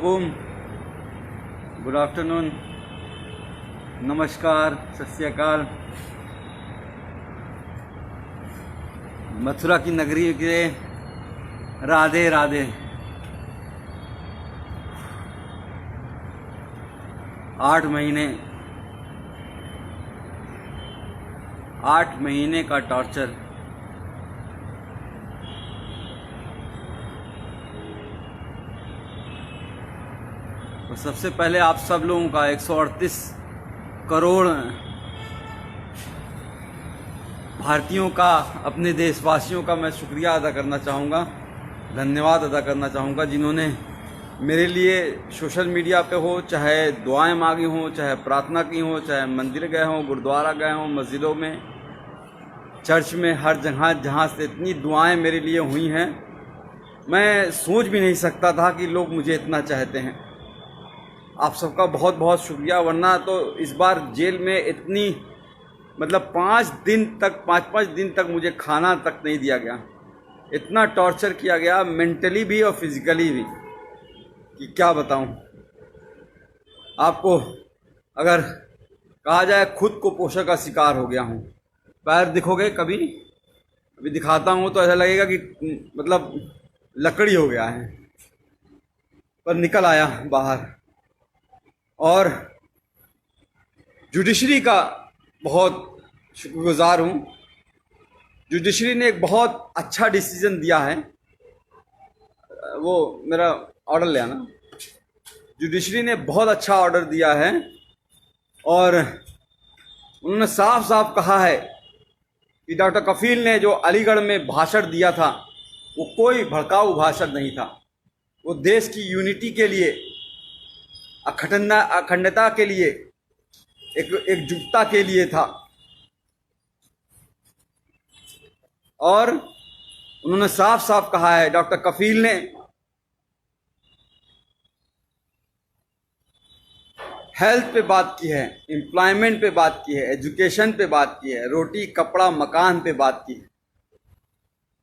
वालेकुम, good afternoon, नमस्कार, सत श्री अकाल। मथुरा की नगरी के राधे राधे। 8 महीने का टॉर्चर। तो सबसे पहले आप सब लोगों का 138 करोड़ भारतीयों का, अपने देशवासियों का मैं शुक्रिया अदा करना चाहूँगा, धन्यवाद अदा करना चाहूँगा, जिन्होंने मेरे लिए सोशल मीडिया पे हो, चाहे दुआएं मांगी हों, चाहे प्रार्थना की हो, चाहे मंदिर गए हों, गुरुद्वारा गए हों, मस्जिदों में, चर्च में, हर जगह जहाँ से इतनी दुआएं मेरे लिए हुई हैं, मैं सोच भी नहीं सकता था कि लोग मुझे इतना चाहते हैं। आप सबका बहुत बहुत शुक्रिया। वरना तो इस बार जेल में इतनी मतलब 5 दिन तक मुझे खाना तक नहीं दिया गया। इतना टॉर्चर किया गया, मेंटली भी और फिजिकली भी, कि क्या बताऊं आपको। अगर कहा जाए खुद को पोषण का शिकार हो गया हूं। पैर दिखोगे कभी, अभी दिखाता हूं तो ऐसा लगेगा कि मतलब लकड़ी हो गया है, पर निकल आया बाहर। और जुडिशरी का बहुत शुक्रगुजार हूँ। जुडिशरी ने एक बहुत अच्छा डिसीजन दिया है। वो मेरा ऑर्डर ले आना। जुडिशरी ने बहुत अच्छा ऑर्डर दिया है और उन्होंने साफ साफ कहा है कि डॉक्टर कफील ने जो अलीगढ़ में भाषण दिया था वो कोई भड़काऊ भाषण नहीं था। वो देश की यूनिटी के लिए, अखंडता के लिए, एकजुटता के लिए था। और उन्होंने साफ साफ कहा है, डॉक्टर कफील ने, हेल्थ पे बात की है, एम्प्लॉयमेंट पे बात की है, एजुकेशन पे बात की है, रोटी कपड़ा मकान पे बात की है।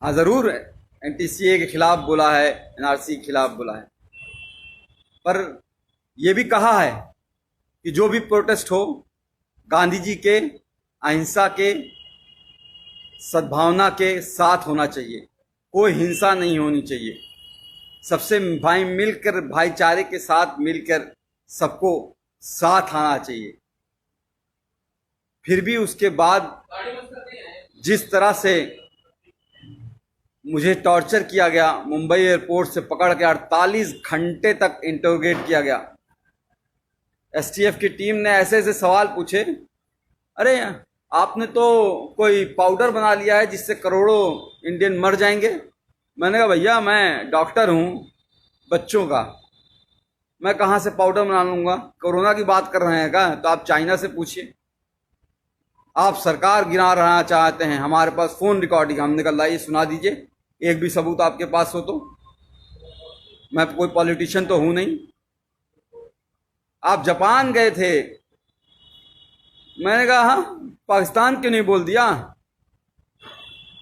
हाँ ज़रूर एनटीसीए के खिलाफ बोला है, एनआरसी के खिलाफ बोला है, पर यह भी कहा है कि जो भी प्रोटेस्ट हो, गांधी जी के अहिंसा के, सद्भावना के साथ होना चाहिए। कोई हिंसा नहीं होनी चाहिए। सबसे मिलकर, भाईचारे के साथ मिलकर सबको साथ आना चाहिए। फिर भी उसके बाद जिस तरह से मुझे टॉर्चर किया गया, मुंबई एयरपोर्ट से पकड़ के 48 घंटे तक इंटरोगेट किया गया। एसटीएफ की टीम ने ऐसे ऐसे सवाल पूछे, अरे आपने तो कोई पाउडर बना लिया है जिससे करोड़ों इंडियन मर जाएंगे। मैंने कहा भैया मैं डॉक्टर हूँ बच्चों का, मैं कहाँ से पाउडर बना लूँगा। कोरोना की बात कर रहे हैं क्या? तो आप चाइना से पूछिए। आप सरकार गिरा रहना चाहते हैं, हमारे पास फ़ोन रिकॉर्डिंग, हमने कहा लाइए सुना दीजिए, एक भी सबूत आपके पास हो तो। मैं कोई पॉलिटिशियन तो हूँ नहीं। आप जापान गए थे, मैंने कहा हाँ, पाकिस्तान क्यों नहीं बोल दिया?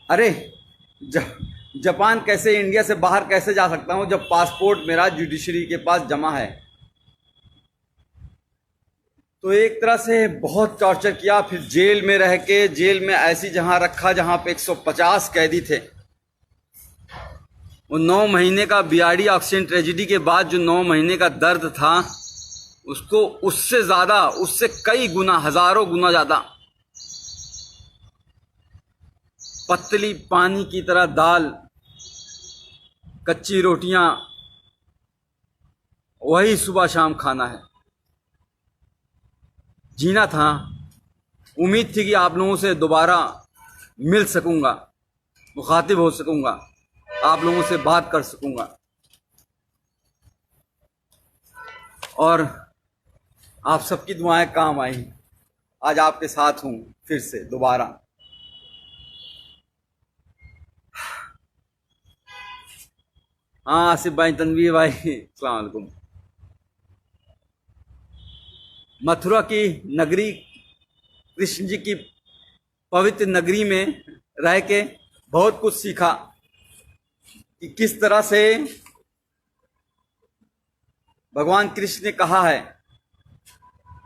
अरे जापान कैसे, इंडिया से बाहर कैसे जा सकता हूं जब पासपोर्ट मेरा जुडिशरी के पास जमा है। तो एक तरह से बहुत टॉर्चर किया। फिर जेल में रह के, जेल में ऐसी जहां रखा जहां पे 150 कैदी थे। वो 9 महीने का बीआरडी ऑक्सीजन ट्रेजेडी के बाद जो 9 महीने का दर्द था, उसको उससे ज्यादा, उससे कई गुना, हजारों गुना ज्यादा पतली पानी की तरह दाल, कच्ची रोटियां, वही सुबह शाम खाना है। जीना था। उम्मीद थी कि आप लोगों से दोबारा मिल सकूंगा, मुखातिब हो सकूंगा, आप लोगों से बात कर सकूंगा। और आप सबकी दुआएं काम आई। आज आपके साथ हूं फिर से दोबारा। हाँ आसिफ भाई, तनवीर भाई, अस्सलाम वालेकुम। मथुरा की नगरी, कृष्ण जी की पवित्र नगरी में रह के बहुत कुछ सीखा कि किस तरह से भगवान कृष्ण ने कहा है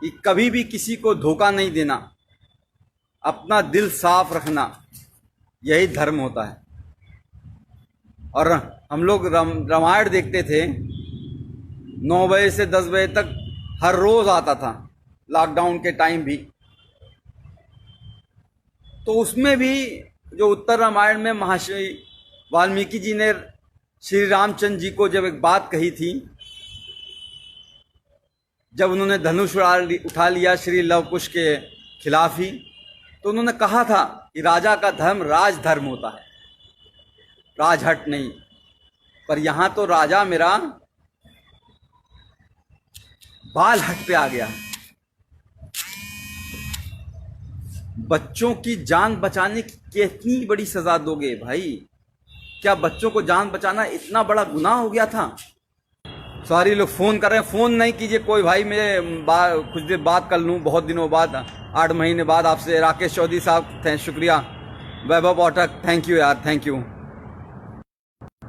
कि कभी भी किसी को धोखा नहीं देना, अपना दिल साफ रखना, यही धर्म होता है। और हम लोग रामायण देखते थे 9 बजे से 10 बजे तक, हर रोज आता था, लॉकडाउन के टाइम भी। तो उसमें भी जो उत्तर रामायण में महर्षि वाल्मीकि जी ने श्री रामचंद्र जी को जब एक बात कही थी, जब उन्होंने धनुष उठा लिया श्री लव कुश के खिलाफ ही, तो उन्होंने कहा था कि राजा का धर्म राजधर्म होता है, राजहट नहीं। पर यहां तो राजा मेरा बाल हट पे आ गया। बच्चों की जान बचाने की कितनी बड़ी सजा दोगे भाई? क्या बच्चों को जान बचाना इतना बड़ा गुनाह हो गया था? सारे लोग फोन कर रहे हैं, फोन नहीं कीजिए कोई भाई, मैं कुछ देर बात कर लूँ, बहुत दिनों बाद, 8 महीने बाद आपसे। राकेश चौधरी साहब शुक्रिया, वैभव पाठक थैंक यू यार, थैंक यू।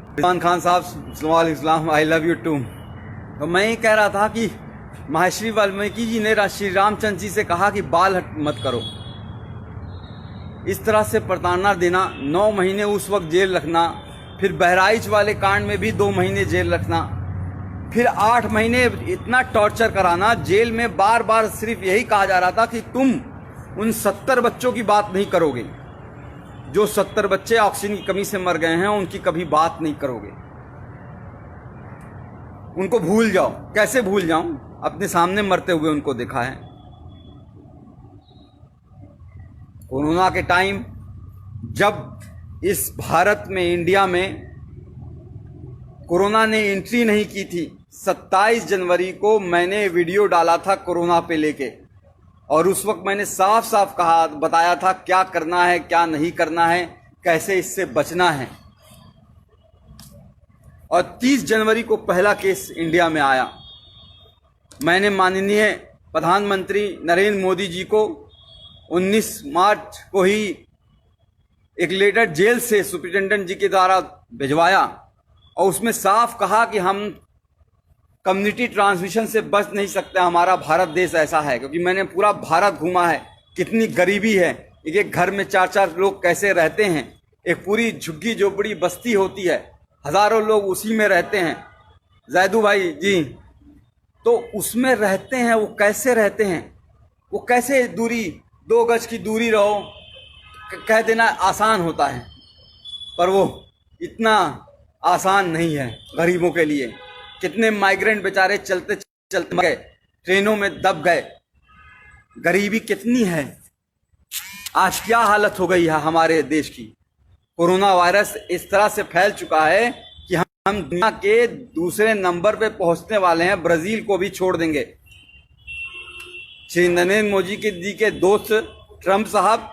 इरफान खान साहब वालेकुम, आई लव यू टू। तो मैं ये कह रहा था कि महर्षि वाल्मीकि जी ने श्री रामचंद्र जी से कहा कि बाल हट मत करो। इस तरह से प्रताड़ना देना, 9 महीने उस वक्त जेल रखना, फिर बहराइच वाले कांड में भी 2 महीने जेल रखना, फिर 8 महीने इतना टॉर्चर कराना। जेल में बार बार सिर्फ यही कहा जा रहा था कि तुम उन 70 बच्चों की बात नहीं करोगे, जो 70 बच्चे ऑक्सीजन की कमी से मर गए हैं, उनकी कभी बात नहीं करोगे, उनको भूल जाओ। कैसे भूल जाऊं? अपने सामने मरते हुए उनको देखा है। कोरोना के टाइम जब इस भारत में, इंडिया में कोरोना ने एंट्री नहीं की थी, 27 जनवरी को मैंने वीडियो डाला था कोरोना पे लेके, और उस वक्त मैंने साफ साफ कहा, बताया था क्या करना है, क्या नहीं करना है, कैसे इससे बचना है। और 30 जनवरी को पहला केस इंडिया में आया। मैंने माननीय प्रधानमंत्री नरेंद्र मोदी जी को 19 मार्च को ही एक लेटर जेल से सुप्रिंटेंडेंट जी के द्वारा भिजवाया, और उसमें साफ कहा कि हम कम्युनिटी ट्रांसमिशन से बच नहीं सकते, हमारा भारत देश ऐसा है। क्योंकि मैंने पूरा भारत घूमा है, कितनी गरीबी है, एक घर में 4-4 लोग कैसे रहते हैं, एक पूरी झुग्गी झोपड़ी बस्ती होती है, हजारों लोग उसी में रहते हैं। जैदू भाई जी, तो उसमें रहते हैं, वो कैसे रहते हैं, वो कैसे दूरी, 2 गज की दूरी रहो, कह देना आसान होता है, पर वो इतना आसान नहीं है गरीबों के लिए। कितने माइग्रेंट बेचारे चलते चलते गए, ट्रेनों में दब गए। गरीबी कितनी है, आज क्या हालत हो गई है हमारे देश की। कोरोना वायरस इस तरह से फैल चुका है कि हम दुनिया के दूसरे नंबर पे पहुंचने वाले हैं, ब्राजील को भी छोड़ देंगे। श्री नरेंद्र मोदी जी के दोस्त ट्रंप साहब,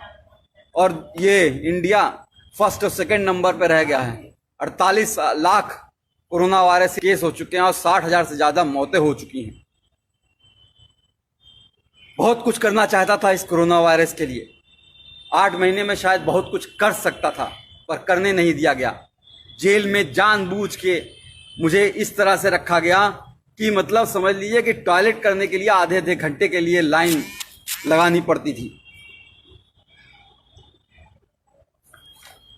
और ये इंडिया फर्स्ट और सेकंड नंबर पे रह गया है। 48 लाख कोरोना वायरस केस हो चुके हैं और 60,000 से ज्यादा मौतें हो चुकी हैं। बहुत कुछ करना चाहता था इस कोरोना वायरस के लिए, 8 महीने में शायद बहुत कुछ कर सकता था, पर करने नहीं दिया गया। जेल में जानबूझ के मुझे इस तरह से रखा गया कि मतलब समझ लीजिए कि टॉयलेट करने के लिए आधे घंटे के लिए लाइन लगानी पड़ती थी,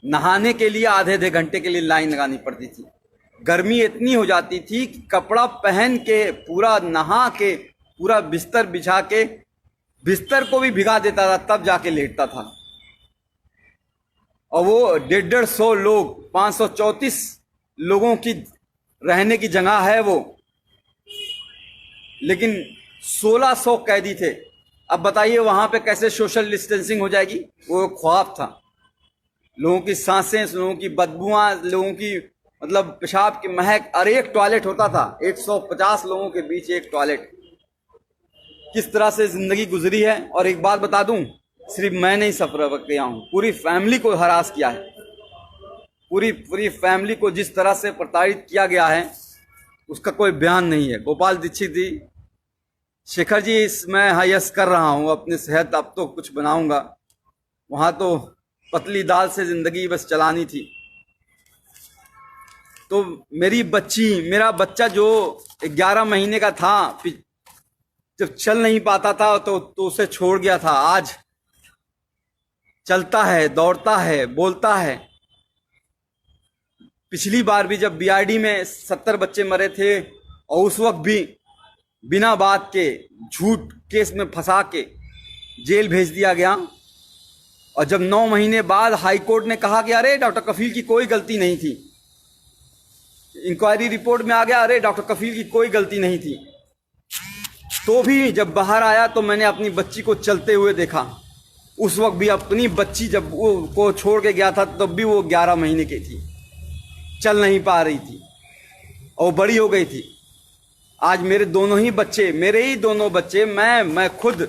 नहाने के लिए आधे घंटे के लिए लाइन लगानी पड़ती थी। गर्मी इतनी हो जाती थी कि कपड़ा पहन के, पूरा नहा के, पूरा बिस्तर बिछा के, बिस्तर को भी भिगा देता था, तब जाके लेटता था। और वो 150 लोग, 534 लोगों की रहने की जगह है वो, लेकिन 1600 कैदी थे। अब बताइए वहां पे कैसे सोशल डिस्टेंसिंग हो जाएगी? वो ख्वाब था। लोगों की सांसें, लोगों की बदबुआं, लोगों की मतलब पेशाब की महक, और एक टॉयलेट होता था, 150 लोगों के बीच एक टॉयलेट। किस तरह से जिंदगी गुजरी है। और एक बात बता दूं, सिर्फ मैं नहीं सफर किया हूं, पूरी फैमिली को हरास किया है। पूरी फैमिली को जिस तरह से प्रताड़ित किया गया है उसका कोई बयान नहीं है। गोपाल दीक्षित जी, शेखर जी, मैं हायस कर रहा हूं अपनी सेहत, अब तो कुछ बनाऊंगा। वहां तो पतली दाल से जिंदगी बस चलानी थी। तो मेरी बच्ची, मेरा बच्चा जो 11 महीने का था, जब चल नहीं पाता था तो उसे छोड़ गया था, आज चलता है, दौड़ता है, बोलता है। पिछली बार भी जब बीआरडी में 70 बच्चे मरे थे और उस वक्त भी बिना बात के झूठ केस में फंसा के जेल भेज दिया गया, और जब 9 महीने बाद हाई कोर्ट ने कहा कि अरे डॉक्टर कफील की कोई गलती नहीं थी, इंक्वायरी रिपोर्ट में आ गया अरे डॉक्टर कफील की कोई गलती नहीं थी, तो भी जब बाहर आया तो मैंने अपनी बच्ची को चलते हुए देखा। उस वक्त भी अपनी बच्ची जब वो को छोड़ के गया था तब भी वो 11 महीने की थी, चल नहीं पा रही थी और बड़ी हो गई थी। आज मेरे दोनों ही बच्चे, मेरे ही दोनों बच्चे, मैं खुद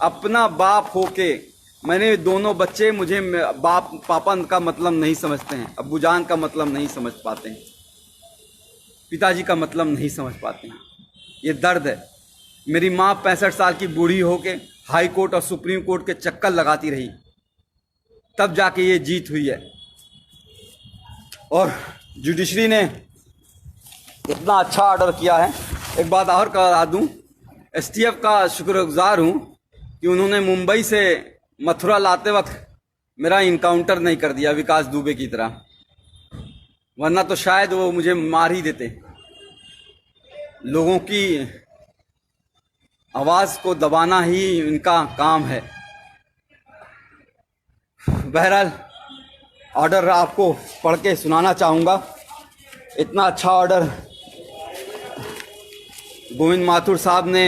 अपना बाप होके, मैंने दोनों बच्चे, मुझे बाप पापा का मतलब नहीं समझते हैं, अब्बू जान का मतलब नहीं समझ पाते हैं, पिताजी का मतलब नहीं समझ पाते हैं। ये दर्द है। मेरी माँ 65 साल की बूढ़ी होके हाई कोर्ट और सुप्रीम कोर्ट के चक्कर लगाती रही, तब जाके ये जीत हुई है। और जुडिशरी ने इतना अच्छा ऑर्डर किया है। एक बात और करा दूं, एसटीएफ का शुक्रगुजार हूं कि उन्होंने मुंबई से मथुरा लाते वक्त मेरा इनकाउंटर नहीं कर दिया विकास दुबे की तरह, वरना तो शायद वो मुझे मार ही देते। लोगों की आवाज़ को दबाना ही इनका काम है। बहरहाल ऑर्डर आपको पढ़ के सुनाना चाहूँगा। इतना अच्छा ऑर्डर गोविंद माथुर साहब ने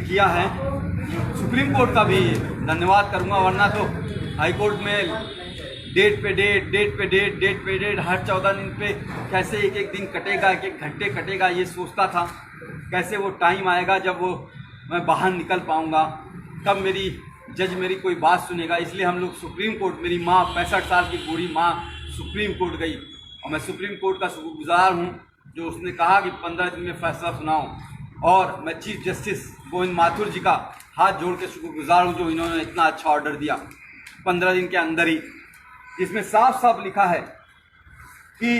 किया है। सुप्रीम कोर्ट का भी धन्यवाद करूंगा, वरना तो हाई कोर्ट में डेट पे डेट हर 14 दिन पे कैसे एक एक दिन कटेगा, एक एक घंटे कटेगा, ये सोचता था। कैसे वो टाइम आएगा जब वो मैं बाहर निकल पाऊंगा, कब मेरी जज मेरी कोई बात सुनेगा। इसलिए हम लोग सुप्रीम कोर्ट, मेरी माँ 65 साल की बूढ़ी माँ सुप्रीम कोर्ट गई, और मैं सुप्रीम कोर्ट का शुक्रगुजार हूँ जो उसने कहा कि 15 दिन में फैसला सुनाओ। और मैं चीफ जस्टिस गोविंद माथुर जी का हाथ जोड़ के शुक्रगुजार हूँ जो इन्होंने इतना अच्छा ऑर्डर दिया 15 दिन के अंदर ही, जिसमें साफ साफ लिखा है कि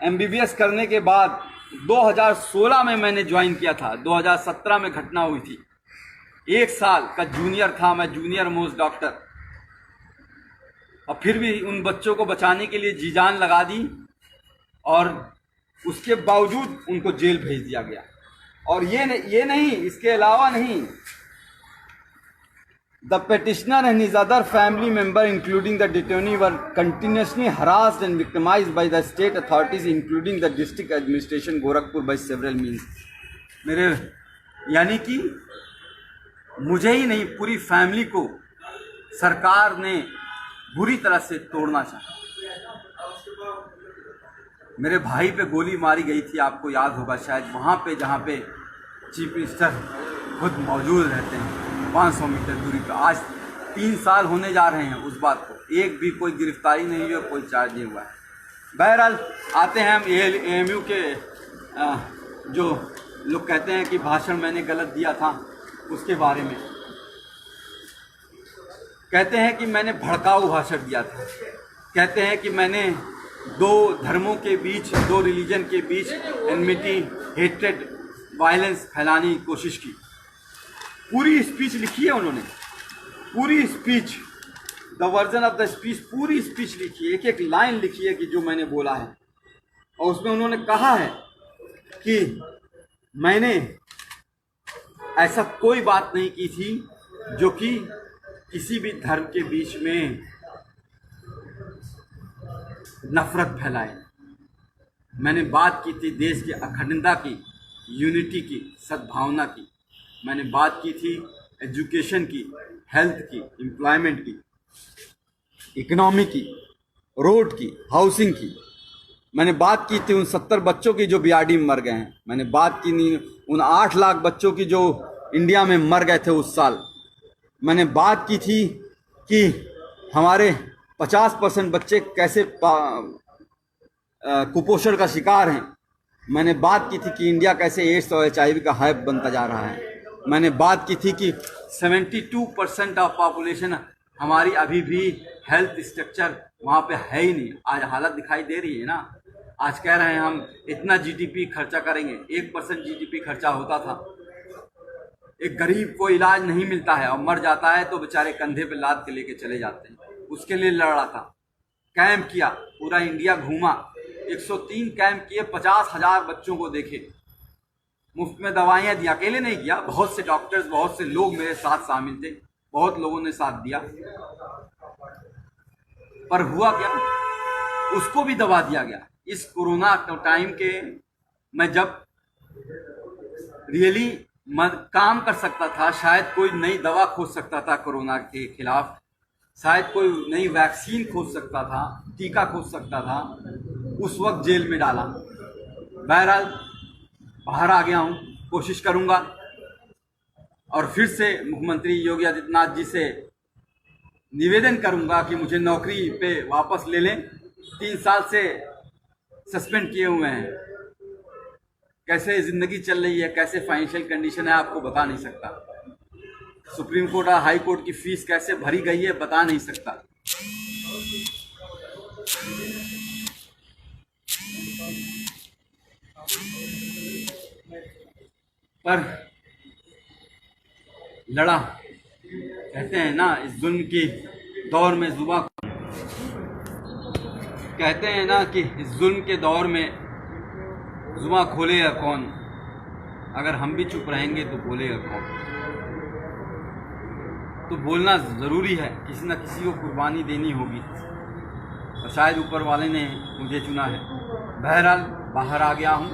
एमबीबीएस करने के बाद 2016 में मैंने ज्वाइन किया था, 2017 में घटना हुई थी। 1 साल का जूनियर था मैं, जूनियर मोस्ट डॉक्टर, और फिर भी उन बच्चों को बचाने के लिए जी जान लगा दी, और उसके बावजूद उनको जेल भेज दिया गया। और ये नहीं, इसके अलावा नहीं, The petitioner and his other family member, including the detainee, were continuously harassed and victimized by the state authorities, including the district administration Gorakhpur, by several means. मेरे यानी कि मुझे ही नहीं, पूरी फैमिली को सरकार ने बुरी तरह से तोड़ना चाहा। मेरे भाई पे गोली मारी गई थी, आपको याद होगा शायद, वहाँ पे जहाँ पे चीफ मिनिस्टर खुद मौजूद रहते हैं, 500 मीटर दूरी पर। आज 3 साल होने जा रहे हैं उस बात को, एक भी कोई गिरफ्तारी नहीं हुई और कोई चार्ज नहीं हुआ है। बहरहाल आते हैं हम एएमयू के जो लोग कहते हैं कि भाषण मैंने गलत दिया था, उसके बारे में कहते हैं कि मैंने भड़काऊ भाषण दिया था। कहते हैं कि मैंने 2 धर्मों के बीच, 2 रिलीजन के बीच एनमिटी, हेट्रेड, वायलेंस फैलाने की कोशिश की। पूरी स्पीच लिखी है उन्होंने, पूरी speech, the version of the speech, पूरी स्पीच लिखी है, एक एक लाइन लिखी है कि जो मैंने बोला है। और उसमें उन्होंने कहा है कि मैंने ऐसा कोई बात नहीं की थी जो कि किसी भी धर्म के बीच में नफरत फैलाए। मैंने बात की थी देश की अखंडता की, यूनिटी की, सद्भावना की। मैंने बात की थी एजुकेशन की, हेल्थ की, एम्प्लॉयमेंट की, इकोनॉमी की, रोड की, हाउसिंग की। मैंने बात की थी उन 70 बच्चों की जो बीआरडी में मर गए हैं। मैंने बात की नहीं उन 8 लाख बच्चों की जो इंडिया में मर गए थे उस साल। मैंने बात की थी कि हमारे 50% बच्चे कैसे कुपोषण का शिकार हैं। मैंने बात की थी कि इंडिया कैसे एड्स और HIV का हब बनता जा रहा है। मैंने बात की थी कि 72% ऑफ पॉपुलेशन हमारी अभी भी हेल्थ स्ट्रक्चर वहाँ पे है ही नहीं। आज हालत दिखाई दे रही है ना। आज कह रहे हैं हम इतना जीडीपी खर्चा करेंगे, 1% जीडीपी खर्चा होता था। एक गरीब को इलाज नहीं मिलता है और मर जाता है तो बेचारे कंधे पे लाद के लेके चले जाते हैं। उसके लिए लड़ रहा था, कैंप किया, पूरा इंडिया घूमा, 103 कैंप किए, 50,000 बच्चों को देखे, मुफ्त में दवाइयाँ दी। अकेले नहीं किया, बहुत से डॉक्टर्स, बहुत से लोग मेरे साथ शामिल थे, बहुत लोगों ने साथ दिया। पर हुआ क्या, उसको भी दबा दिया गया। इस कोरोना टाइम के मैं जब रियली काम कर सकता था, शायद कोई नई दवा खोज सकता था कोरोना के खिलाफ, शायद कोई नई वैक्सीन खोज सकता था, टीका खोज सकता था, उस वक्त जेल में डाला। बहरहाल बाहर आ गया हूँ, कोशिश करूँगा और फिर से मुख्यमंत्री योगी आदित्यनाथ जी से निवेदन करूँगा कि मुझे नौकरी पे वापस ले लें। 3 साल से सस्पेंड किए हुए हैं। कैसे ज़िंदगी चल रही है, कैसे फाइनेंशियल कंडीशन है, आपको बता नहीं सकता। सुप्रीम कोर्ट और हाई कोर्ट की फीस कैसे भरी गई है, बता नहीं सकता। पर लड़ा, कहते हैं ना, इस जुल्म की दौर में जुबां, कहते हैं ना कि इस जुल्म के दौर में जुबां खोलेगा कौन। अगर हम भी चुप रहेंगे तो बोलेगा कौन। तो बोलना ज़रूरी है, किसी न किसी को कुर्बानी देनी होगी और शायद ऊपर वाले ने मुझे चुना है। बहरहाल बाहर आ गया हूँ,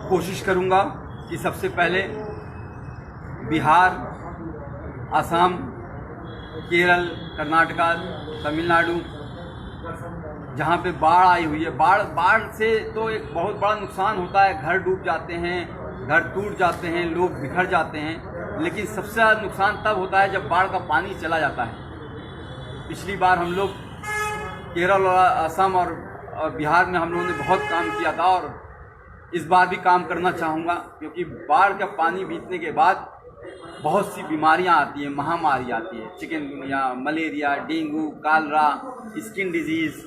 कोशिश करूँगा कि सबसे पहले बिहार, असम, केरल, कर्नाटका, तमिलनाडु, जहाँ पे बाढ़ आई हुई है, बाढ़ से तो एक बहुत बड़ा नुकसान होता है। घर डूब जाते हैं, घर टूट जाते हैं, लोग बिखर जाते हैं। लेकिन सबसे ज़्यादा नुकसान तब होता है जब बाढ़ का पानी चला जाता है। पिछली बार हम लोग केरल और असम और बिहार में हम लोगों ने बहुत काम किया था और इस बार भी काम करना चाहूँगा, क्योंकि बाढ़ का पानी बीतने के बाद बहुत सी बीमारियां आती हैं, महामारी आती है। Chikungunya, malaria, dengue, Kalra, skin disease,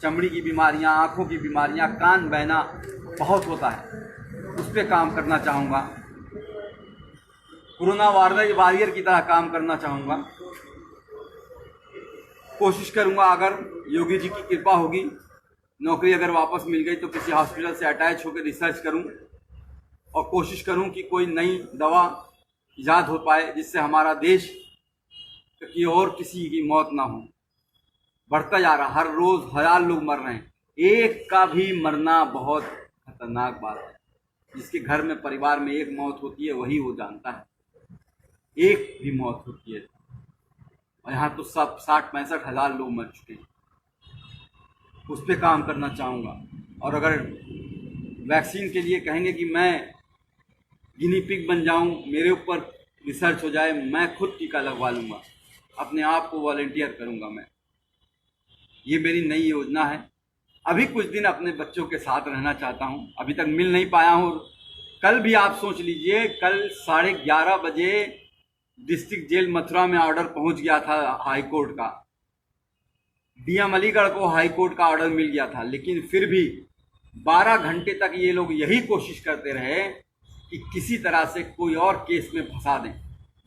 चमड़ी की बीमारियां, आँखों की बीमारियां, कान बहना बहुत होता है। उस पर काम करना चाहूँगा, कोरोना वॉरियर की तरह काम करना चाहूँगा। कोशिश करूँगा, अगर योगी जी की कृपा होगी, नौकरी अगर वापस मिल गई तो किसी हॉस्पिटल से अटैच होकर रिसर्च करूँ और कोशिश करूँ कि कोई नई दवा ईजाद हो पाए जिससे हमारा देश कि और किसी की मौत ना हो। बढ़ता जा रहा, हर रोज़ 1000 लोग मर रहे हैं। एक का भी मरना बहुत खतरनाक बात है। जिसके घर में, परिवार में एक मौत होती है वही वो जानता है, एक भी मौत होती है। और यहाँ तो सब 60-65 हज़ार लोग मर चुके हैं। उस पर काम करना चाहूँगा। और अगर वैक्सीन के लिए कहेंगे कि मैं गिनी पिग बन जाऊँ, मेरे ऊपर रिसर्च हो जाए, मैं खुद टीका लगवा लूँगा, अपने आप को वॉलंटियर करूँगा मैं। ये मेरी नई योजना है। अभी कुछ दिन अपने बच्चों के साथ रहना चाहता हूँ, अभी तक मिल नहीं पाया हूँ। कल भी आप सोच लीजिए, कल 11:30 बजे डिस्ट्रिक्ट जेल मथुरा में ऑर्डर पहुँच गया था हाई कोर्ट का। डीएम अलीगढ़ को हाई कोर्ट का ऑर्डर मिल गया था, लेकिन फिर भी 12 घंटे तक ये लोग यही कोशिश करते रहे कि किसी तरह से कोई और केस में फंसा दें।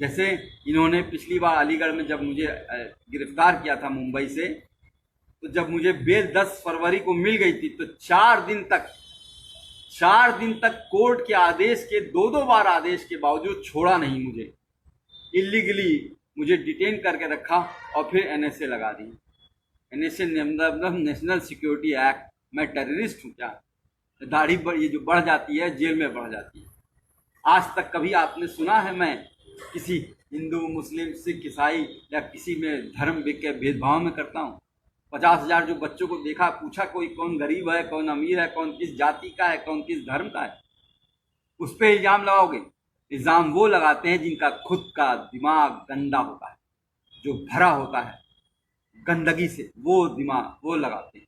जैसे इन्होंने पिछली बार अलीगढ़ में जब मुझे गिरफ्तार किया था मुंबई से, तो जब मुझे बेल 10 फरवरी को मिल गई थी तो 4 दिन तक कोर्ट के आदेश के 2-2 बार आदेश के बावजूद छोड़ा नहीं मुझे। इलीगली मुझे डिटेन करके रखा और फिर एनएसए लगा दी। एनएसए मतलब नेशनल सिक्योरिटी एक्ट। मैं टेररिस्ट हूँ क्या? दाढ़ी ये जो बढ़ जाती है, जेल में बढ़ जाती है। आज तक कभी आपने सुना है मैं किसी हिंदू, मुस्लिम, सिख, ईसाई या किसी में धर्म के भेदभाव में करता हूँ? 50,000 जो बच्चों को देखा, पूछा कोई कौन गरीब है, कौन अमीर है, कौन किस जाति का है, कौन किस धर्म का है? उस पर इल्ज़ाम लगाओगे? इल्ज़ाम वो लगाते हैं जिनका खुद का दिमाग गंदा होता है, जो भरा होता है गंदगी से, वो दिमाग वो लगाते हैं।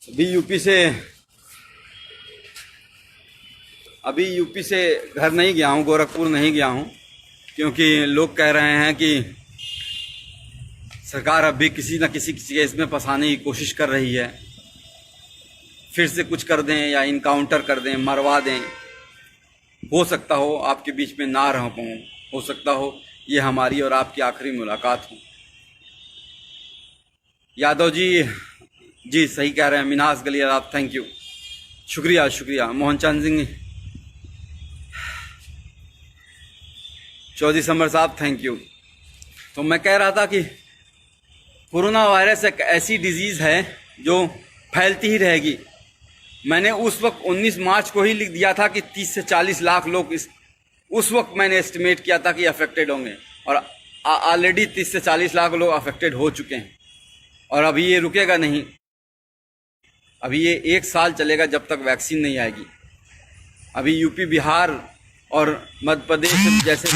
अभी यूपी से घर नहीं गया हूँ, गोरखपुर नहीं गया हूँ, क्योंकि लोग कह रहे हैं कि सरकार अब भी किसी न किसी केस में फंसाने की कोशिश कर रही है। फिर से कुछ कर दें या इनकाउंटर कर दें, मरवा दें। हो सकता हो आपके बीच में ना रह पाऊँ, हो सकता हो ये हमारी और आपकी आखिरी मुलाकात हो। यादव जी सही कह रहे हैं। मिनास गलियार आप, थैंक यू, शुक्रिया। मोहन चंद सिंह चौधरी समर साहब, थैंक यू। तो मैं कह रहा था कि कोरोना वायरस एक ऐसी डिजीज़ है जो फैलती ही रहेगी। मैंने उस वक्त 19 मार्च को ही लिख दिया था कि 30 से 40 लाख लोग उस वक्त मैंने एस्टिमेट किया था कि अफेक्टेड होंगे, और ऑलरेडी 30 से 40 लाख लोग अफेक्टेड हो चुके हैं। और अभी ये रुकेगा नहीं, अभी ये 1 साल चलेगा जब तक वैक्सीन नहीं आएगी। अभी यूपी, बिहार और मध्य प्रदेश जैसे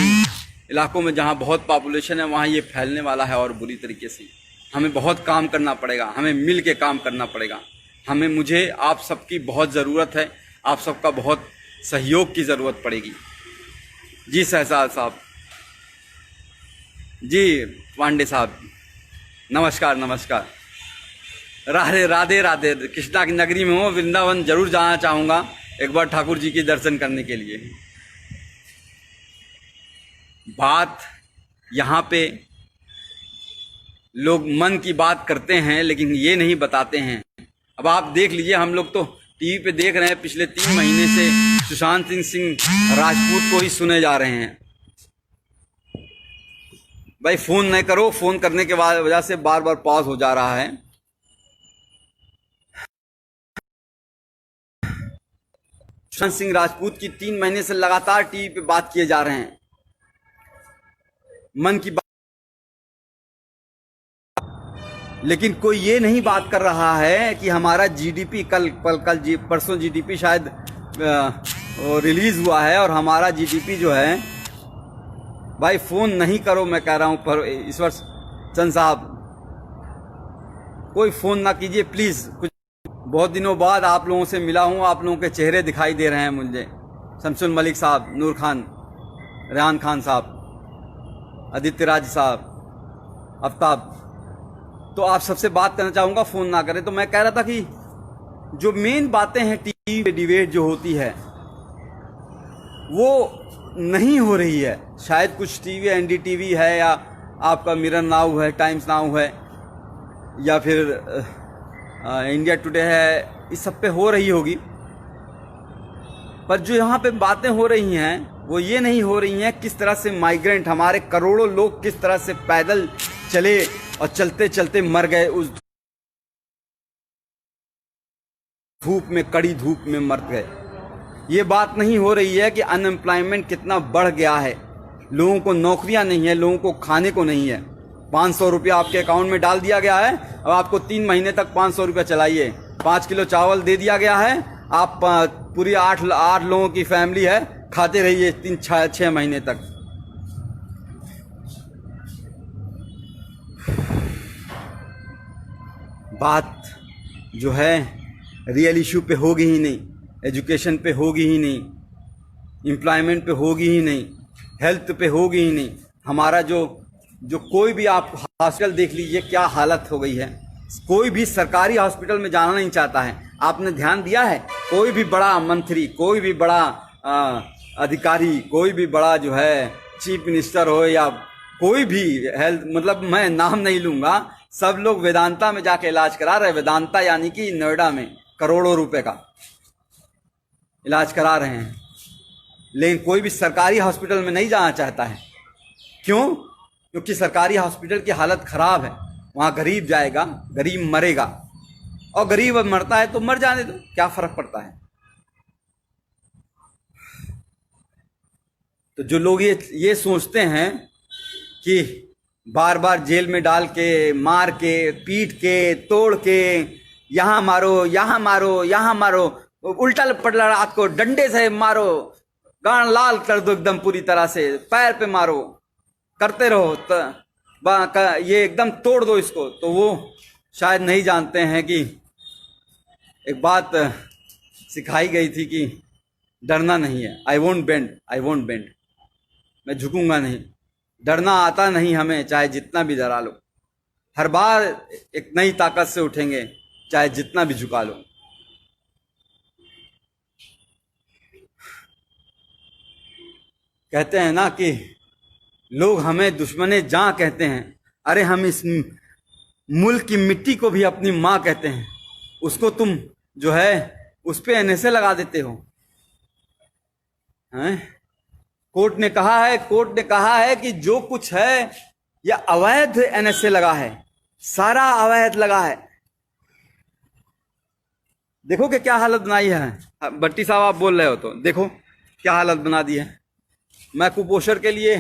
इलाकों में जहाँ बहुत पॉपुलेशन है वहाँ ये फैलने वाला है और बुरी तरीके से। हमें बहुत काम करना पड़ेगा, हमें मिल के काम करना पड़ेगा। मुझे आप सबकी बहुत ज़रूरत है, आप सबका बहुत सहयोग की ज़रूरत पड़ेगी। जी सहसाल साहब, जी पांडे साहब, नमस्कार। राधे राधे। कृष्णा की नगरी में हूँ, वृंदावन जरूर जाना चाहूँगा एक बार ठाकुर जी के दर्शन करने के लिए। बात यहाँ पे लोग मन की बात करते हैं लेकिन ये नहीं बताते हैं। अब आप देख लीजिए, हम लोग तो टीवी पे देख रहे हैं, पिछले 3 महीने से सुशांत सिंह राजपूत को ही सुने जा रहे हैं। भाई फोन नहीं करो, फोन करने के वजह से बार बार पॉज हो जा रहा है। सुशांत सिंह राजपूत की 3 महीने से लगातार टीवी पे बात किए जा रहे हैं, मन की बात, लेकिन कोई ये नहीं बात कर रहा है कि हमारा जीडीपी परसों जीडीपी शायद रिलीज हुआ है, और हमारा जीडीपी जो है, भाई फोन नहीं करो, मैं कह रहा हूं। पर ईश्वर चंद साहब, कोई फोन ना कीजिए प्लीज। कुछ बहुत दिनों बाद आप लोगों से मिला हूं, आप लोगों के चेहरे दिखाई दे रहे हैं मुझे। शमसुल मलिक साहब, नूर खान, रेहान खान साहब, आदित्य राज साहब, आफ्ताब, तो आप सबसे बात करना चाहूँगा, फ़ोन ना करें। तो मैं कह रहा था कि जो मेन बातें हैं टीवी पे डिबेट जो होती है वो नहीं हो रही है। शायद कुछ टीवी, एनडीटीवी है, या आपका मिरर नाउ है, टाइम्स नाउ है, या फिर इंडिया टुडे है, इस सब पे हो रही होगी। पर जो यहाँ पे बातें हो रही हैं वो ये नहीं हो रही हैं किस तरह से माइग्रेंट, हमारे करोड़ों लोग किस तरह से पैदल चले और चलते चलते मर गए, उस धूप में, कड़ी धूप में मर गए। ये बात नहीं हो रही है कि अनएम्प्लॉयमेंट कितना बढ़ गया है, लोगों को नौकरियां नहीं है, लोगों को खाने को नहीं है। 500 रुपया आपके अकाउंट में डाल दिया गया है, अब आपको 3 महीने तक 500 रुपया चलाइए। 5 किलो चावल दे दिया गया है, आप पूरी 8 लोगों की फैमिली है, खाते रहिए 3-6 महीने तक। बात जो है रियल इशू पे होगी ही नहीं, एजुकेशन पे होगी ही नहीं, एम्प्लॉयमेंट पे होगी ही नहीं, हेल्थ पे होगी ही नहीं। हमारा जो कोई भी आप हॉस्पिटल देख लीजिए क्या हालत हो गई है। कोई भी सरकारी हॉस्पिटल में जाना नहीं चाहता है। आपने ध्यान दिया है, कोई भी बड़ा मंत्री, कोई भी बड़ा अधिकारी, कोई भी बड़ा जो है चीफ मिनिस्टर हो या कोई भी हेल्थ, मतलब मैं नाम नहीं लूंगा, सब लोग वेदांता में जाके इलाज करा रहे हैं। वेदांता यानी कि नोएडा में करोड़ों रुपए का इलाज करा रहे हैं, लेकिन कोई भी सरकारी हॉस्पिटल में नहीं जाना चाहता है। क्यों? क्योंकि सरकारी हॉस्पिटल की हालत खराब है। वहां गरीब जाएगा, गरीब मरेगा, और गरीब मरता है तो मर जाने दो, क्या फर्क पड़ता है। तो जो लोग ये सोचते हैं कि बार बार जेल में डाल के, मार के, पीट के, तोड़ के, यहाँ मारो, यहाँ मारो, यहाँ मारो, उल्टा पटला रात को डंडे से मारो, गान लाल कर दो एकदम पूरी तरह से, पैर पे मारो, करते रहो, ये एकदम तोड़ दो इसको, तो वो शायद नहीं जानते हैं कि एक बात सिखाई गई थी कि डरना नहीं है। आई वोंट बेंड, मैं झुकूंगा नहीं। डरना आता नहीं हमें, चाहे जितना भी डरा लो। हर बार एक नई ताकत से उठेंगे, चाहे जितना भी झुका लो। कहते हैं ना कि लोग हमें दुश्मने जान कहते हैं। अरे हम इस मुल्क की मिट्टी को भी अपनी माँ कहते हैं। उसको तुम जो है उस पे एनएसए लगा देते हो हैं? कोर्ट ने कहा है कि जो कुछ है यह अवैध एनएसए लगा है, सारा अवैध लगा है। देखो कि क्या हालत बनाई है। भट्टी साहब आप बोल रहे हो तो देखो क्या हालत बना दी है। मैं कुपोषण के लिए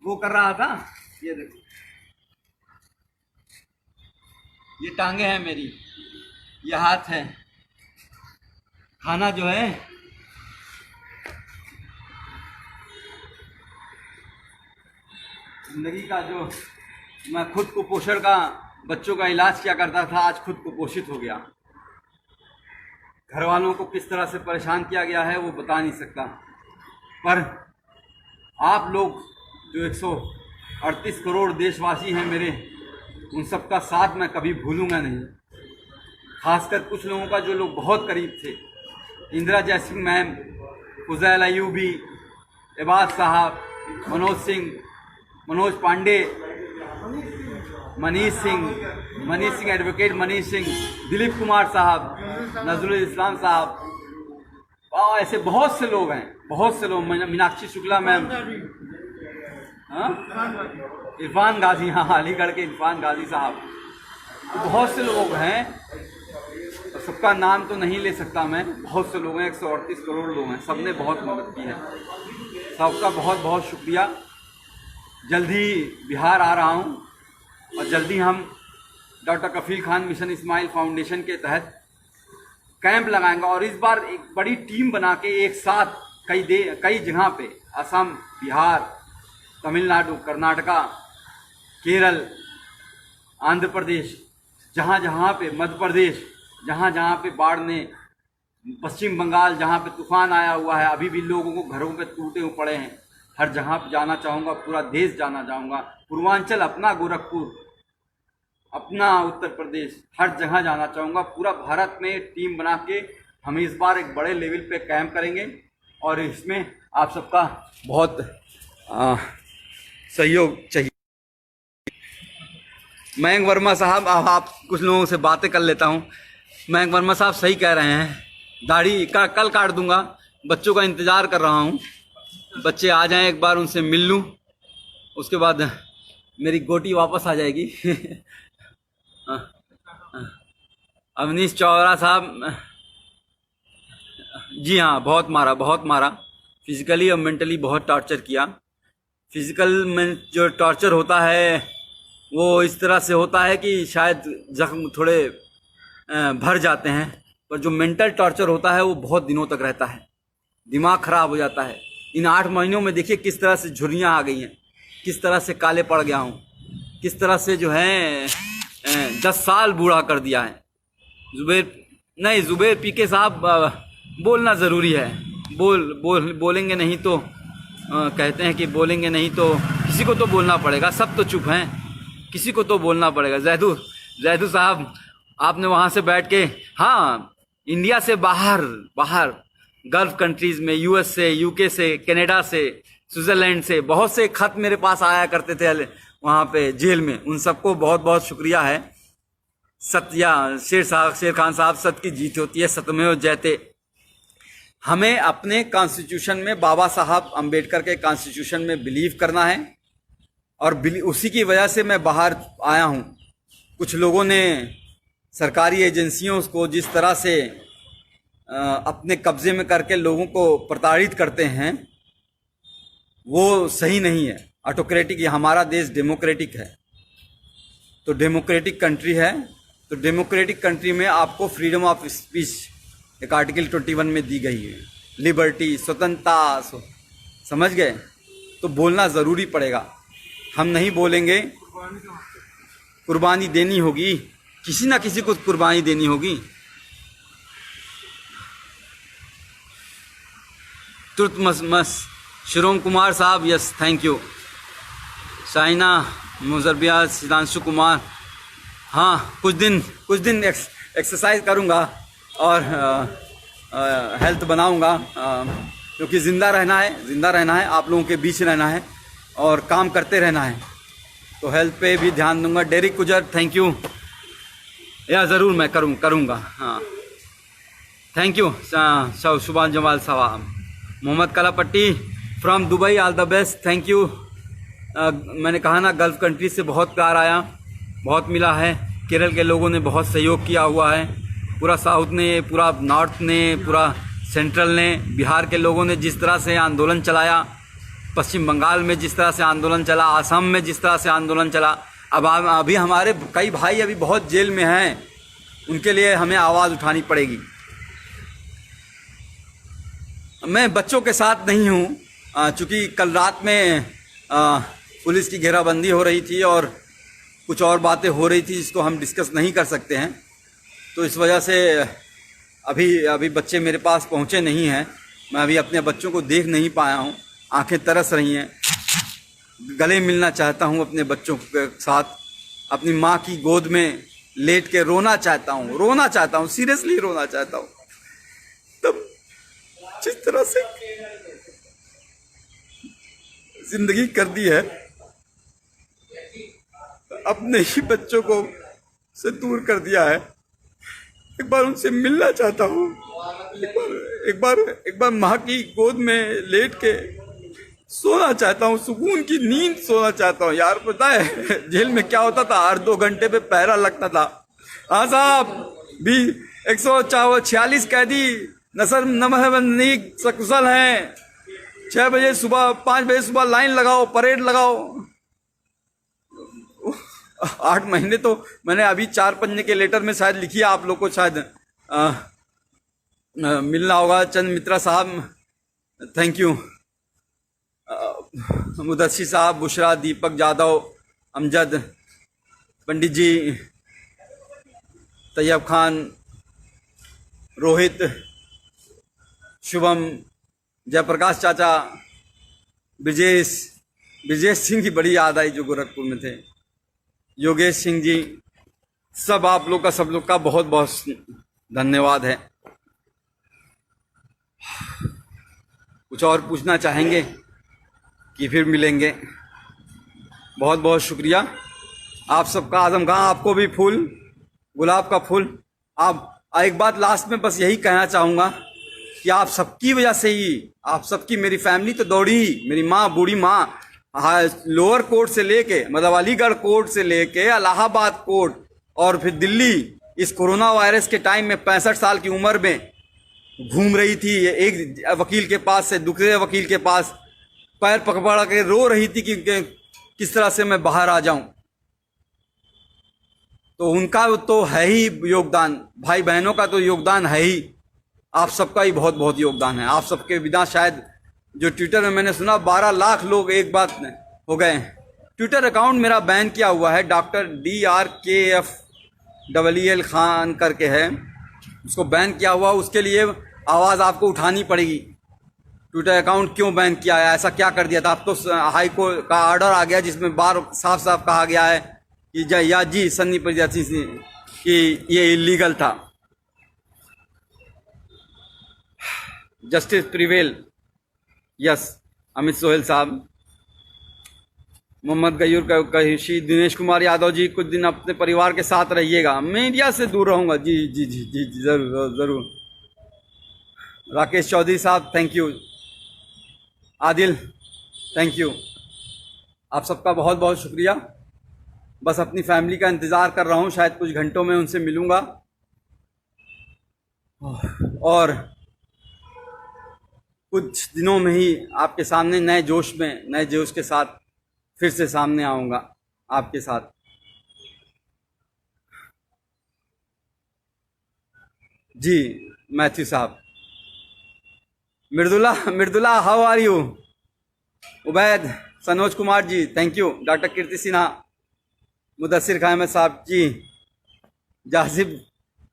वो कर रहा था, ये देखो ये टांगे हैं मेरी, ये हाथ है। खाना जो है जिंदगी का जो मैं खुद कुपोषण का बच्चों का इलाज किया करता था, आज खुद कुपोषित हो गया। घर वालों को किस तरह से परेशान किया गया है वो बता नहीं सकता। पर आप लोग जो 138 करोड़ देशवासी हैं मेरे, उन सब का साथ मैं कभी भूलूंगा नहीं। खासकर कुछ लोगों का जो लोग बहुत करीब थे, इंदिरा जयसिंह मैम, फुज़ैल अयूबी, इबाद साहब, मनोज पांडे, मनीष सिंह, एडवोकेट मनीष सिंह, दिलीप कुमार साहब, नजरुल इस्लाम साहब, और ऐसे बहुत से लोग हैं, बहुत से लोग। मीनाक्षी शुक्ला मैम, इरफान गाजी, हाँ अलीगढ़ के इरफान गाजी साहब, बहुत से लोग हैं। सबका नाम तो नहीं ले सकता मैं, बहुत से लोग हैं, 138 करोड़ लोग हैं, सबने बहुत मदद की है। सबका बहुत बहुत शुक्रिया। जल्दी बिहार आ रहा हूँ और जल्दी हम डॉक्टर कफील खान मिशन इस्माइल फाउंडेशन के तहत कैंप लगाएंगे। और इस बार एक बड़ी टीम बना के एक साथ कई जगह पे, असम, बिहार, तमिलनाडु, कर्नाटका, केरल, आंध्र प्रदेश, जहाँ पे, मध्य प्रदेश, जहाँ पे बाढ़ ने, पश्चिम बंगाल जहाँ पे तूफान आया हुआ है, अभी भी लोगों को घरों पे टूटे हुए पड़े हैं, हर जगह पे जाना चाहूँगा, पूरा देश जाना चाहूँगा। पूर्वांचल अपना, गोरखपुर अपना, उत्तर प्रदेश, हर जगह जाना चाहूँगा। पूरा भारत में टीम बना के हम इस बार एक बड़े लेवल पे कैंप करेंगे और इसमें आप सबका बहुत सहयोग चाहिए। मयंक वर्मा साहब, आप कुछ लोगों से बातें कर लेता हूँ। मयंक वर्मा साहब सही कह रहे हैं, दाढ़ी कल काट दूंगा। बच्चों का इंतज़ार कर रहा हूँ, बच्चे आ जाएं, एक बार उनसे मिल लूँ, उसके बाद मेरी गोटी वापस आ जाएगी। अवनीश चौरा साहब, जी हाँ, बहुत मारा, फिजिकली और मेंटली बहुत टॉर्चर किया। फिजिकल में जो टॉर्चर होता है वो इस तरह से होता है कि शायद जख्म थोड़े भर जाते हैं, पर जो मेंटल टॉर्चर होता है वो बहुत दिनों तक रहता है, दिमाग खराब हो जाता है। इन 8 महीनों में देखिए किस तरह से झुर्रियाँ आ गई हैं, किस तरह से काले पड़ गया हूँ, किस तरह से जो है 10 साल बूढ़ा कर दिया है। जुबैर पीके साहब, बोलना ज़रूरी है। बोलेंगे नहीं तो कहते हैं कि बोलेंगे नहीं तो किसी को तो बोलना पड़ेगा, सब तो चुप हैं, किसी को तो बोलना पड़ेगा। जैदू साहब, आपने वहाँ से बैठ के, हाँ, इंडिया से बाहर गल्फ कंट्रीज़ में, यूएस से, यूके से, कनाडा से, स्विट्ज़रलैंड से बहुत से खत मेरे पास आया करते थे वहाँ पे जेल में। उन सबको बहुत बहुत शुक्रिया है। शेर खान साहब, सत्य की जीत होती है, सत्यमेव जयते। हमें अपने कॉन्स्टिट्यूशन में, बाबा साहब अम्बेडकर के कॉन्स्टिट्यूशन में बिलीव करना है और उसी की वजह से मैं बाहर आया हूँ। कुछ लोगों ने सरकारी एजेंसियों को जिस तरह से अपने कब्जे में करके लोगों को प्रताड़ित करते हैं वो सही नहीं है। ऑटोक्रेटिक, ये हमारा देश डेमोक्रेटिक है, तो डेमोक्रेटिक कंट्री है, तो डेमोक्रेटिक कंट्री में आपको फ्रीडम ऑफ स्पीच एक आर्टिकल 21 में दी गई है, लिबर्टी, स्वतंत्रता, समझ गए? तो बोलना ज़रूरी पड़ेगा। हम नहीं बोलेंगे, कुर्बानी देनी होगी, किसी ना किसी को कुर्बानी देनी होगी। तुर्तमस शिरोम कुमार साहब, यस थैंक यू। शाइना मुजरबिया, सिद्धांशु कुमार, हाँ कुछ दिन एक्सरसाइज करूँगा और हेल्थ बनाऊँगा, क्योंकि ज़िंदा रहना है, आप लोगों के बीच रहना है और काम करते रहना है, तो हेल्थ पे भी ध्यान दूंगा। डेरिक गुजर, थैंक यू। या ज़रूर मैं करूँगा, हाँ थैंक यू। सुभान जमाल साहब, Mohammed Kalapatti from Dubai, all the best, thank you. मैंने कहा ना, गल्फ़ कंट्री से बहुत प्यार आया, बहुत मिला है। केरल के लोगों ने बहुत सहयोग किया हुआ है, पूरा साउथ ने, पूरा नॉर्थ ने, पूरा सेंट्रल ने, बिहार के लोगों ने जिस तरह से आंदोलन चलाया, पश्चिम बंगाल में जिस तरह से आंदोलन चला, आसाम में जिस तरह से आंदोलन चला, अब अभी हमारे कई भाई अभी बहुत जेल में हैं, उनके लिए हमें आवाज़ उठानी पड़ेगी। मैं बच्चों के साथ नहीं हूँ, चूँकि कल रात में पुलिस की घेराबंदी हो रही थी और कुछ और बातें हो रही थी जिसको हम डिस्कस नहीं कर सकते हैं, तो इस वजह से अभी बच्चे मेरे पास पहुँचे नहीं हैं। मैं अभी अपने बच्चों को देख नहीं पाया हूँ, आंखें तरस रही हैं, गले मिलना चाहता हूँ अपने बच्चों के साथ, अपनी माँ की गोद में लेट के रोना चाहता हूँ, सीरियसली रोना चाहता हूँ। तब जिस तरह से जिंदगी कर दी है, अपने ही बच्चों को से दूर कर दिया है, एक बार उनसे मिलना चाहता हूँ, एक बार माँ की गोद में लेट के सोना चाहता हूँ, सुकून की नींद सोना चाहता हूँ। यार पता है जेल में क्या होता था, हर 2 घंटे पे पहरा लगता था। हाँ साहब, भी 146 कैदी नसर नमहबंदी सकुशल हैं, 6 बजे सुबह, 5 बजे सुबह लाइन लगाओ, परेड लगाओ। 8 महीने तो मैंने अभी 4 पन्ने के लेटर में शायद लिखी है, आप लोग को शायद मिलना होगा। चंद मित्रा साहब, थैंक यू। मुदस्सी साहब, बुशरा, दीपक जादव, अमजद, पंडित जी, तैयब खान, रोहित, शुभम, जयप्रकाश चाचा, ब्रिजेश सिंह की बड़ी याद आई जो गोरखपुर में थे, योगेश सिंह जी, सब आप लोग का, सब लोग का बहुत बहुत धन्यवाद है। कुछ और पूछना चाहेंगे कि फिर मिलेंगे? बहुत बहुत शुक्रिया आप सबका। आजम खां, आपको भी फूल, गुलाब का फूल। आप एक बात लास्ट में बस यही कहना चाहूँगा कि आप सबकी वजह से ही, आप सबकी, मेरी फैमिली तो दौड़ी ही, मेरी माँ, बूढ़ी माँ, लोअर कोर्ट से लेके, मतलब अलीगढ़ कोर्ट से लेके इलाहाबाद कोर्ट और फिर दिल्ली, इस कोरोना वायरस के टाइम में 65 साल की उम्र में घूम रही थी, एक वकील के पास से दूसरे वकील के पास, पैर पकड़ के रो रही थी कि किस तरह से मैं बाहर आ जाऊं। तो उनका तो है ही योगदान, भाई बहनों का तो योगदान है ही, आप सबका ही बहुत बहुत योगदान है। आप सबके बिना शायद, जो ट्विटर में मैंने सुना 12 लाख लोग एक बात हो गए। ट्विटर अकाउंट मेरा बैन किया हुआ है, डॉक्टर DRKFEEL खान करके है, उसको बैन किया हुआ, उसके लिए आवाज़ आपको उठानी पड़ेगी। ट्विटर अकाउंट क्यों बैन किया है, ऐसा क्या कर दिया था? अब तो हाई कोर्ट का ऑर्डर आ गया जिसमें बार साफ साफ कहा गया है कि जी सन्नी प्रजाति से कि ये इलीगल था। Justice prevail, yes. Amit Sohail साहब, मोहम्मद गयूर कहिशी, दिनेश कुमार यादव जी, कुछ दिन अपने परिवार के साथ रहिएगा, मीडिया से दूर रहूँगा। जी जी जी जी जी, ज़रूर ज़रूर। राकेश चौधरी साहब, thank you. Adil, thank you. आप सबका बहुत बहुत शुक्रिया। बस अपनी फैमिली का इंतज़ार कर रहा हूँ, शायद कुछ घंटों में उनसे मिलूँगा और कुछ दिनों में ही आपके सामने नए जोश के साथ फिर से सामने आऊँगा आपके साथ। जी मैथ्यू साहब, Mridula how are you? Ubaid, Sanoj Kumar ji, thank you. Doctor Kirti Sinha, Mudassir Khan Ahmed साहब जी, जासिब,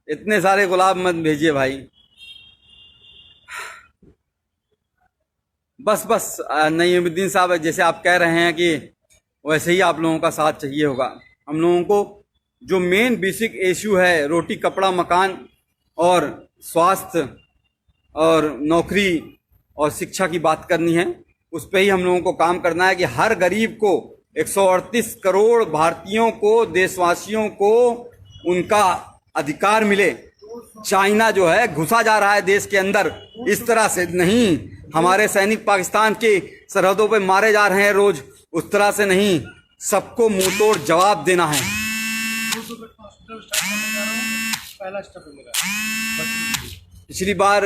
इतने सारे गुलाब मत भेजिए भाई। बस नईमुद्दीन साहब, जैसे आप कह रहे हैं कि वैसे ही आप लोगों का साथ चाहिए होगा। हम लोगों को जो मेन बेसिक इशू है, रोटी कपड़ा मकान और स्वास्थ्य और नौकरी और शिक्षा की बात करनी है, उस पर ही हम लोगों को काम करना है कि हर गरीब को, 138 करोड़ भारतीयों को, देशवासियों को उनका अधिकार मिले। चाइना जो है घुसा जा रहा है देश के अंदर, इस तरह से नहीं। हमारे सैनिक पाकिस्तान की सरहदों पे मारे जा रहे हैं रोज, उस तरह से नहीं। सबको मुंह तोड़ जवाब देना है। पिछली बार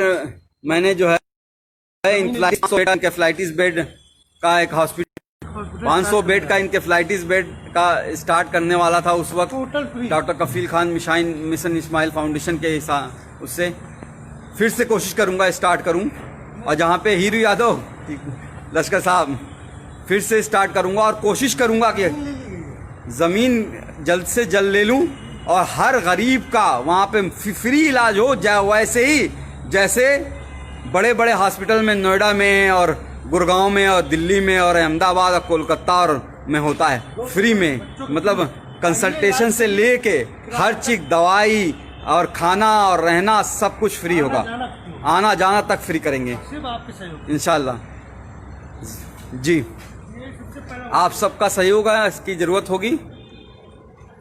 मैंने जो है इंकेफ्लाइटिस बेड का एक हॉस्पिटल, 500 बेड का इंकेफ्लाइटिस बेड का स्टार्ट करने वाला था उस वक्त डॉक्टर कफील खान मिशन इस्माइल फाउंडेशन के हिसाब, उससे फिर से कोशिश करूंगा स्टार्ट करूं। और जहां पे हीरू यादव लश्कर साहब, फिर से स्टार्ट करूंगा और कोशिश करूंगा कि ज़मीन जल्द से जल्द ले लूं और हर गरीब का वहाँ पे फ्री इलाज हो, वैसे ही जैसे बड़े बड़े हॉस्पिटल में नोएडा में और गुड़गांव में और दिल्ली में और अहमदाबाद और कोलकाता और में होता है फ्री में। मतलब कंसल्टेशन से लेके हर चीज़, दवाई और खाना और रहना सब कुछ फ्री होगा, आना जाना तक फ्री करेंगे इंशाल्लाह। जी, आप सबका सहयोग है, इसकी ज़रूरत होगी।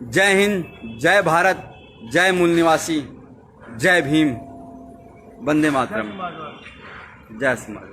जय हिंद, जय भारत, जय मूल निवासी, जय भीम, वंदे मातरम, जय समाज।